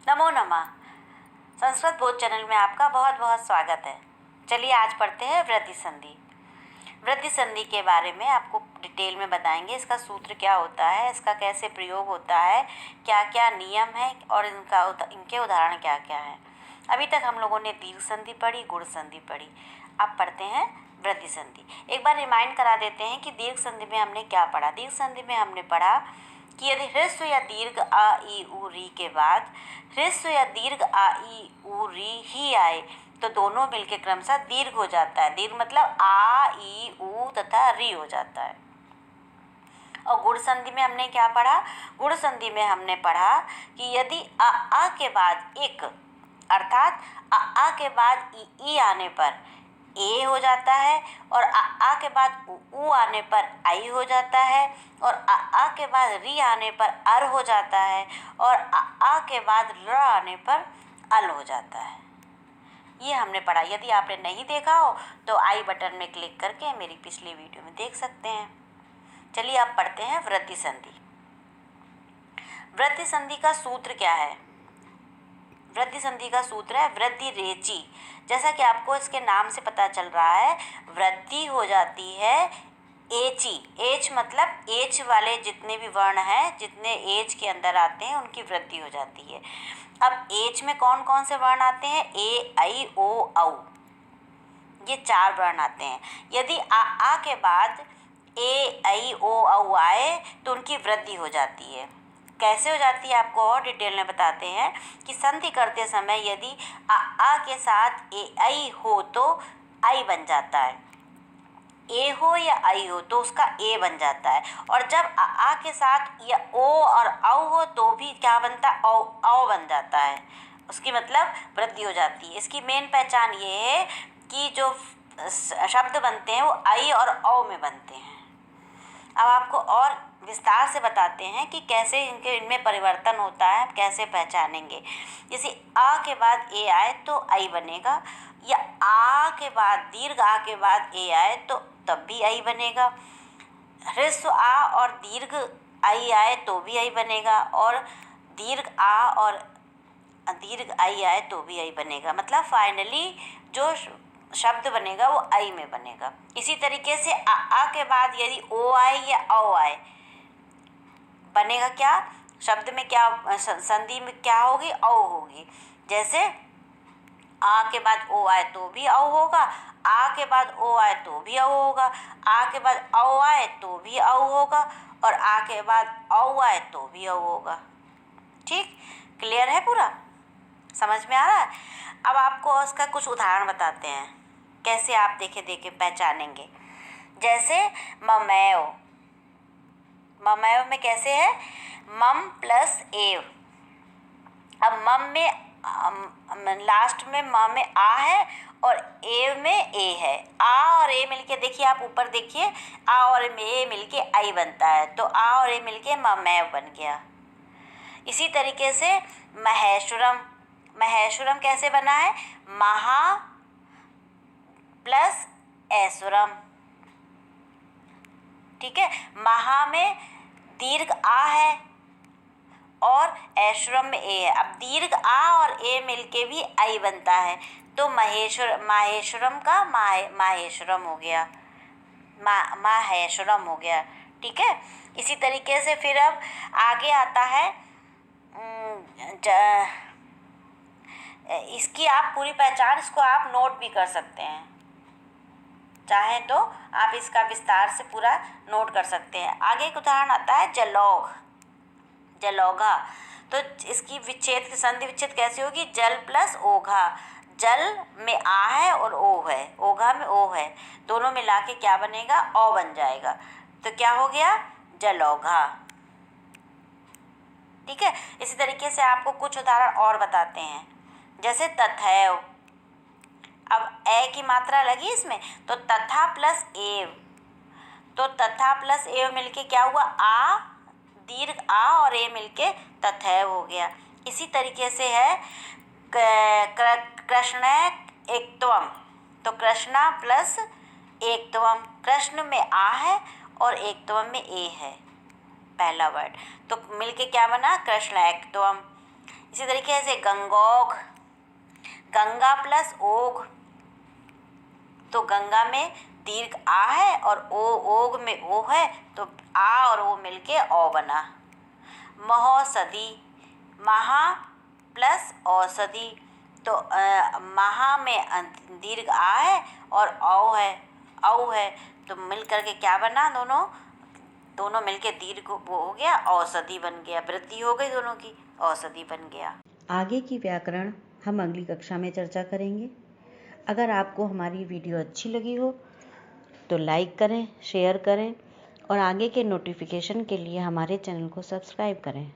नमो नमः। संस्कृत बोध चैनल में आपका बहुत बहुत स्वागत है। चलिए आज पढ़ते हैं वृद्धि संधि। वृद्धि संधि के बारे में आपको डिटेल में बताएंगे। इसका सूत्र क्या होता है, इसका कैसे प्रयोग होता है, क्या क्या नियम है और इनके उदाहरण क्या क्या हैं। अभी तक हम लोगों ने दीर्घ संधि पढ़ी, गुण संधि पढ़ी। अब पढ़ते हैं वृद्धि संधि। एक बार रिमाइंड करा देते हैं कि दीर्घ संधि में हमने क्या पढ़ा। दीर्घ संधि में हमने पढ़ा कि यदि ह्रस्व या दीर्घ आ ई उ री के बाद ह्रस्व या दीर्घ आ ई उ री ही आए तो दोनों मिलके क्रमशः दीर्घ हो जाता है। दीर्घ मतलब आ ई उ तथा री हो जाता है। और गुण संधि में हमने क्या पढ़ा? गुण संधि में हमने पढ़ा कि यदि आ के बाद एक अर्थात आ के बाद ई आने पर ए हो जाता है और आ के बाद उ आने पर आई हो जाता है और आ के बाद री आने पर अर हो जाता है और आ के बाद र आने पर अल हो जाता है। ये हमने पढ़ा। यदि आपने नहीं देखा हो तो आई बटन में क्लिक करके मेरी पिछली वीडियो में देख सकते हैं। चलिए अब पढ़ते हैं वृद्धि संधि। वृद्धि संधि का सूत्र क्या है? वृद्धि संधि का सूत्र है वृद्धि रेची। जैसा कि आपको इसके नाम से पता चल रहा है, वृद्धि हो जाती है एच ई। एच मतलब एच वाले जितने भी वर्ण हैं, जितने एच के अंदर आते हैं उनकी वृद्धि हो जाती है। अब एच में कौन कौन से वर्ण आते हैं? ए आई ओ औ, ये 4 वर्ण आते हैं। यदि आ के बाद ए आई ओ औ आए तो उनकी वृद्धि हो जाती है। कैसे हो जाती है आपको और डिटेल में बताते हैं कि संधि करते समय यदि आ के साथ ए आई हो तो आई बन जाता है, ए हो या आई हो तो उसका ए बन जाता है। और जब आ के साथ या ओ और औ हो तो भी क्या बनता है? औ बन जाता है। उसकी मतलब वृद्धि हो जाती है। इसकी मेन पहचान ये है कि जो शब्द बनते हैं वो आई और औ में बनते हैं। अब आपको और विस्तार से बताते हैं कि कैसे इनमें परिवर्तन होता है, कैसे पहचानेंगे। जैसे आ के बाद ए आए तो आई बनेगा, या आ के बाद दीर्घ आ के बाद ए आए तो तब भी आई बनेगा। ह्रस्व आ और दीर्घ आई आए तो भी आई बनेगा, और दीर्घ आ और दीर्घ आई आए तो भी आई बनेगा। मतलब फाइनली जो शब्द बनेगा वो आई में बनेगा। इसी तरीके से आ के बाद यदि ओ आए या औ आए, बनेगा क्या? शब्द में क्या, संधि में क्या होगी? औ होगी। जैसे आ के बाद ओ आए तो भी औ होगा, आ के बाद ओ आए तो भी औ होगा, आ के बाद औ आए तो भी औ होगा, और आ के बाद औ आए तो भी औ होगा। ठीक, क्लियर है? पूरा समझ में आ रहा है? अब आपको उसका कुछ उदाहरण बताते हैं, कैसे आप देखे पहचानेंगे। जैसे ममैव। ममैव में कैसे है? मम प्लस एव। अब मम में लास्ट में म में आ है और एव में ए है। आ और ए मिलके देखिए, आप ऊपर देखिए, आ और ए मिलके आई बनता है, तो आ और ए मिलके ममैव बन गया। इसी तरीके से महेश्वरम। महेश्वरम कैसे बना है? महा प्लस ऐश्वरम। ठीक है, महा में दीर्घ आ है और ऐश्वरम में ए है। अब दीर्घ आ और ए मिलके भी आई बनता है, तो माहेश्वरम का माहेश्वरम हो गया, माहेश्वरम हो गया। ठीक है, इसी तरीके से फिर अब आगे आता है, इसकी आप पूरी पहचान, इसको आप नोट भी कर सकते हैं, चाहें तो आप इसका विस्तार से पूरा नोट कर सकते हैं। आगे एक उदाहरण आता है जलौघ। जलौघा, तो इसकी विच्छेद की संधि विच्छेद कैसे होगी? जल प्लस ओघा। जल में आ है और ओ है, ओघा में ओ है, दोनों मिला के क्या बनेगा? औ बन जाएगा। तो क्या हो गया? जलौघा। ठीक है, इसी तरीके से आपको कुछ उदाहरण और बताते हैं। जैसे तथैव। अब ए की मात्रा लगी इसमें, तो तथा प्लस एव, तो तथा प्लस एव मिलके क्या हुआ? आ, दीर्घ आ और ए मिलके तथैव हो गया। इसी तरीके से है कृष्ण एकत्वम, तो कृष्णा प्लस एकत्वम। कृष्ण में आ है और एकत्वम में ए है, पहला वर्ड, तो मिलके क्या बना? कृष्ण एकत्वम। इसी तरीके से गंगोग, गंगा प्लस ओग, तो गंगा में दीर्घ आ है और ओग में ओ है, तो आ और ओ मिलके औ बना। महोषधि, महा प्लस औषधि, तो महा में दीर्घ आ है और औ है, तो मिल करके क्या बना, दोनों मिलके दीर्घ वो हो गया, औषधि बन गया, वृद्धि हो गई दोनों की, औषधि बन गया। आगे की व्याकरण हम अगली कक्षा में चर्चा करेंगे। अगर आपको हमारी वीडियो अच्छी लगी हो तो लाइक करें, शेयर करें और आगे के नोटिफिकेशन के लिए हमारे चैनल को सब्सक्राइब करें।